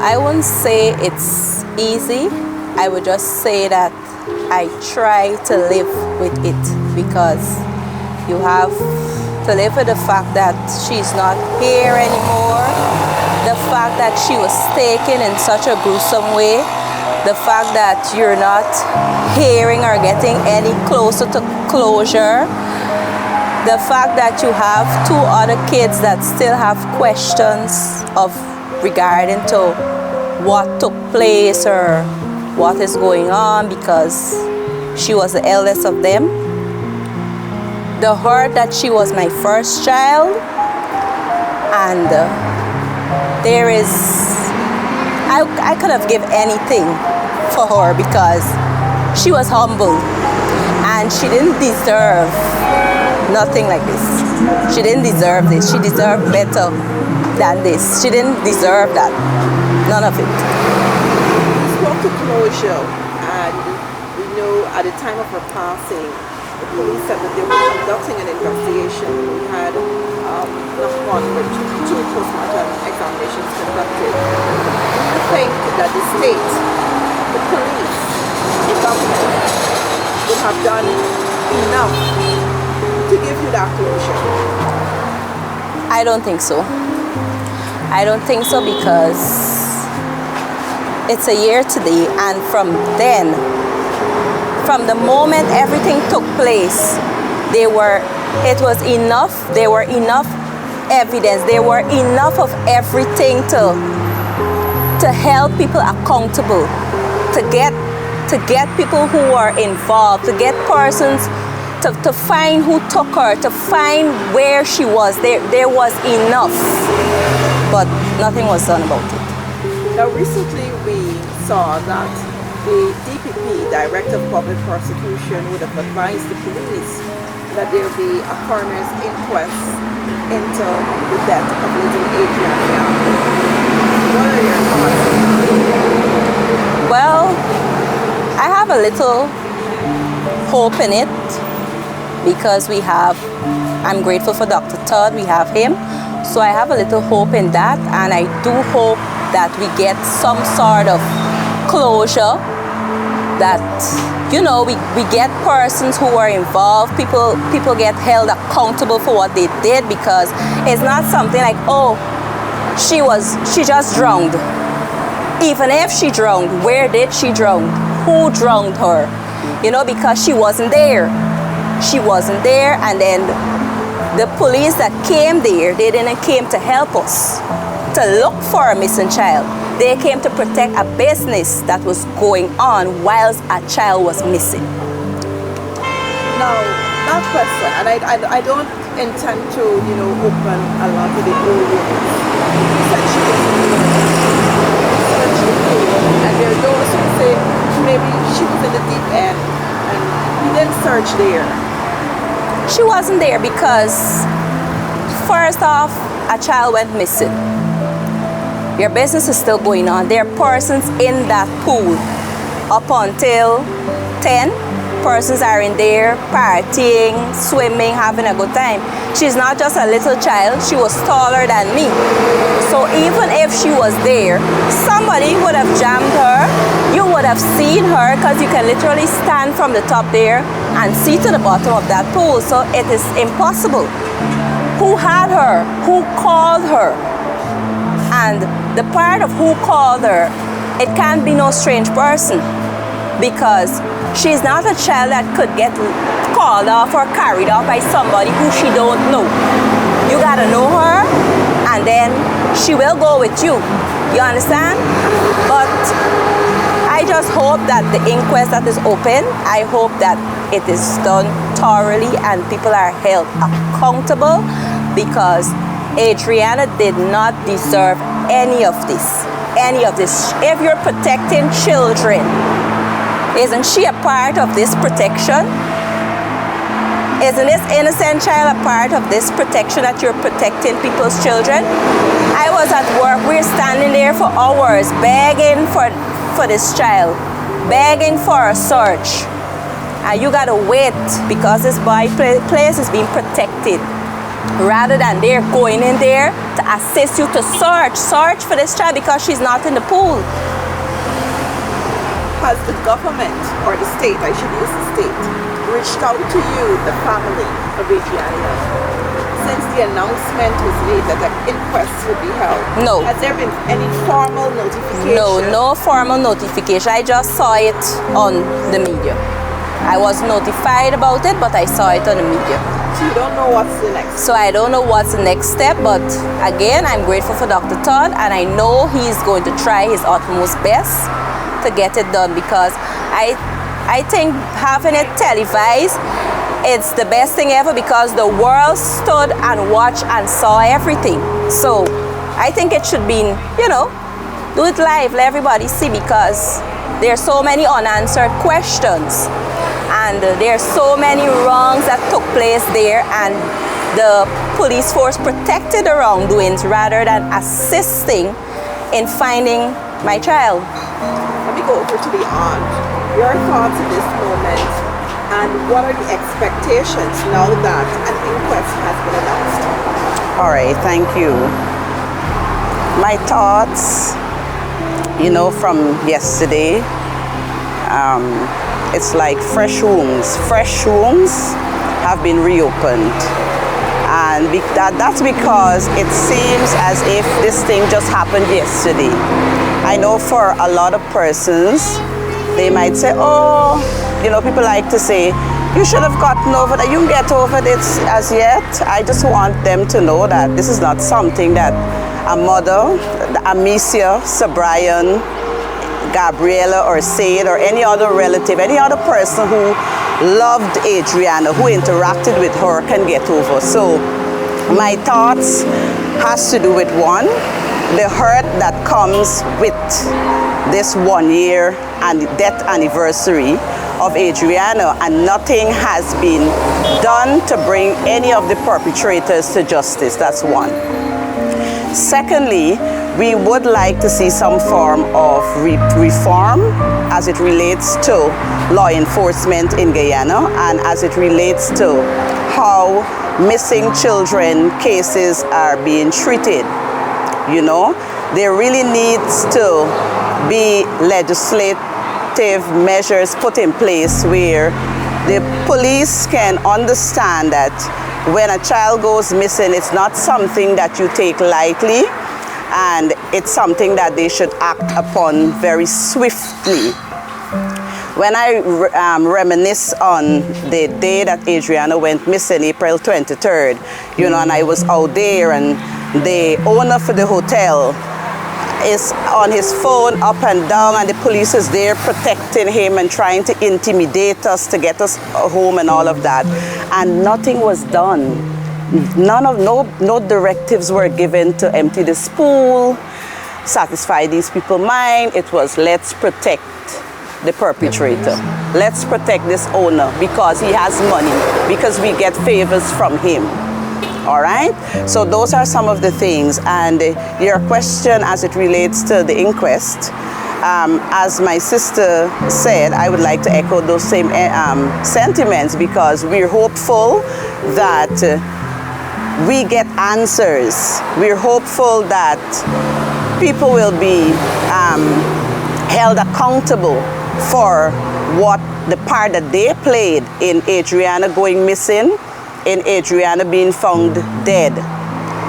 I wouldn't say it's easy. I would just say that I try to live with it, because you have to live with the fact that she's not here anymore, the fact that she was taken in such a gruesome way, the fact that you're not hearing or getting any closer to closure, the fact that you have two other kids that still have questions of regarding to what took place or what is going on, because she was the eldest of them. The hurt that she was my first child, and there is, I could have given anything for her, because she was humble and she didn't deserve nothing like this. She didn't deserve this. She deserved better than this. She didn't deserve that. None of it. You spoke to closure, and we know at the time of her passing, the police said that they were conducting an investigation. We had not one but two postmortem examinations conducted. Do you think that the state, the police, the government would have done enough to give you that closure? I don't think so. I don't think so, because it's a year today, and from then, from the moment everything took place, it was enough. There were enough evidence. There were enough of everything to help people accountable, to get people who are involved, to get persons, to find who took her, to find where she was. There was enough, but nothing was done about it. Now, recently we saw that the DPP, Director of Public Prosecution, would have advised the police that there be a coroner's inquest into the death of little Adriana Younge. What are your thoughts? Well, I have a little hope in it, because I'm grateful for Dr. Todd, we have him. So I have a little hope in that, and I do hope that we get some sort of closure, that, you know, we get persons who are involved, people get held accountable for what they did, because it's not something like, oh, she just drowned. Even if she drowned, where did she drown? Who drowned her? You know, because she wasn't there. She wasn't there, and then the police that came there, they didn't came to help us, to look for a missing child. They came to protect a business that was going on whilst a child was missing. Now, that question, and I don't intend to, you know, open a lot of the old wounds. You said she was and there are those who say maybe she was in the deep end and you didn't search there. She wasn't there because, first off, a child went missing. Your business is still going on. There are persons in that pool. Up until 10 persons are in there partying, swimming, having a good time. She's not just a little child. She was taller than me. So even if she was there, somebody would have jammed her. You would have seen her, because you can literally stand from the top there and see to the bottom of that pool. So it is impossible. Who had her? Who called her? And the part of who called her, it can't be no strange person, because she's not a child that could get called off or carried off by somebody who she don't know. You gotta know her, and then she will go with you. You understand? But I just hope that the inquest that is open, I hope that it is done thoroughly and people are held accountable, because Adriana did not deserve any of this. Any of this. If you're protecting children, isn't she a part of this protection? Isn't this innocent child a part of this protection, that you're protecting people's children? I was at work, we're standing there for hours begging for this child, begging for a search. And you gotta wait, because this boy place is being protected. rather than they're going in there to assist you to search for this child because she's not in the pool. Has the government, or the state, I should use the state, reached out to you, the family of Adriana, since the announcement was made that an inquest would be held? No. Has there been any formal notification? No formal notification. I just saw it on the media. I was notified about it, but I saw it on the media. So you don't know what's the next? So I don't know what's the next step, but again, I'm grateful for Dr. Todd, and I know he's going to try his utmost best to get it done, because I think having it televised, it's the best thing ever, because the world stood and watched and saw everything. So I think it should be, do it live, let everybody see, because there's so many unanswered questions, and there's so many wrongs that took place there, and the police force protected the wrongdoings rather than assisting in finding my child. Let me go over to the aunt. Your thoughts at this moment, and what are the expectations now that an inquest has been announced? All right, thank you. My thoughts, from yesterday, it's like fresh wounds. Fresh wounds have been reopened. And that's because it seems as if this thing just happened yesterday. I know for a lot of persons, they might say, people like to say, you should have gotten over that. You can get over this as yet. I just want them to know that this is not something that a mother, Amicia, Sir Brian, Gabriela, or Said, or any other relative, any other person who loved Adriana, who interacted with her, can get over. So my thoughts has to do with one, the hurt that comes with this 1 year and death anniversary of Adriana, and nothing has been done to bring any of the perpetrators to justice. That's one. Secondly, we would like to see some form of reform as it relates to law enforcement in Guyana, and as it relates to how missing children cases are being treated. There really needs to be legislative measures put in place where the police can understand that when a child goes missing, it's not something that you take lightly, and it's something that they should act upon very swiftly. When I reminisce on the day that Adriana went missing, April 23rd, and I was out there, and the owner for the hotel is on his phone up and down, and the police is there protecting him and trying to intimidate us to get us home and all of that, and nothing was done. No directives were given to empty this pool, satisfy these people's mind. It was, let's protect the perpetrator. Let's protect this owner because he has money, because we get favors from him. All right? So those are some of the things. And your question as it relates to the inquest, as my sister said, I would like to echo those same sentiments, because we're hopeful that we get answers. We're hopeful that people will be held accountable for what the part that they played in Adriana going missing, in Adriana being found dead.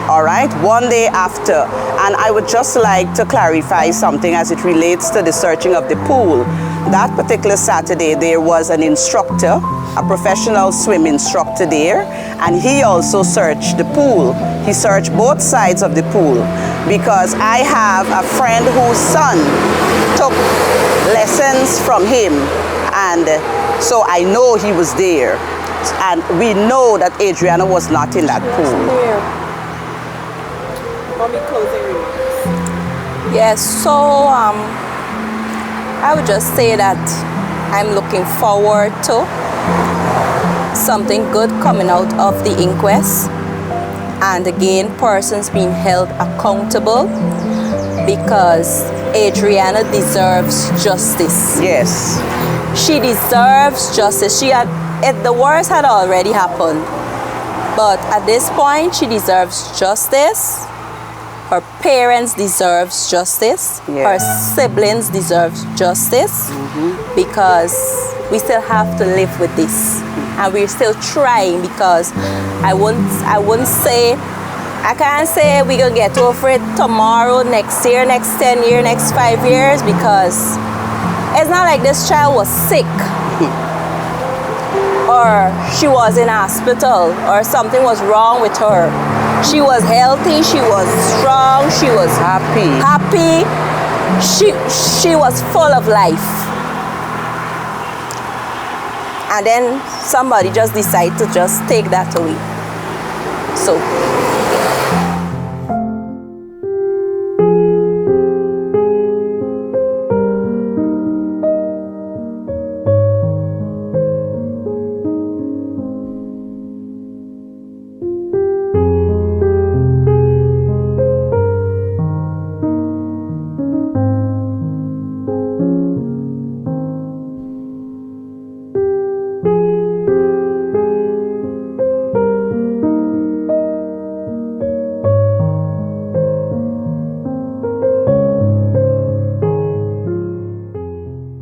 All right, 1 day after. And I would just like to clarify something as it relates to the searching of the pool. That particular Saturday, there was an instructor, a professional swim instructor there, and he also searched the pool. He searched both sides of the pool, because I have a friend whose son took lessons from him, and so I know he was there. And we know that Adriana was not in that pool. Mommy, closing remarks. Yes, so I would just say that I'm looking forward to something good coming out of the inquest, and again, persons being held accountable, because Adriana deserves justice. Yes. She deserves justice. The worst had already happened. But at this point, she deserves justice. Her parents deserve justice. Yeah. Her siblings deserve justice. Because we still have to live with this. And we're still trying, because I wouldn't say, I can't say we're gonna get over it tomorrow, next year, next 10 years, next 5 years, because it's not like this child was sick or she was in hospital or something was wrong with her. She was healthy, she was strong, she was happy. She was full of life. And then somebody just decided to just take that away. So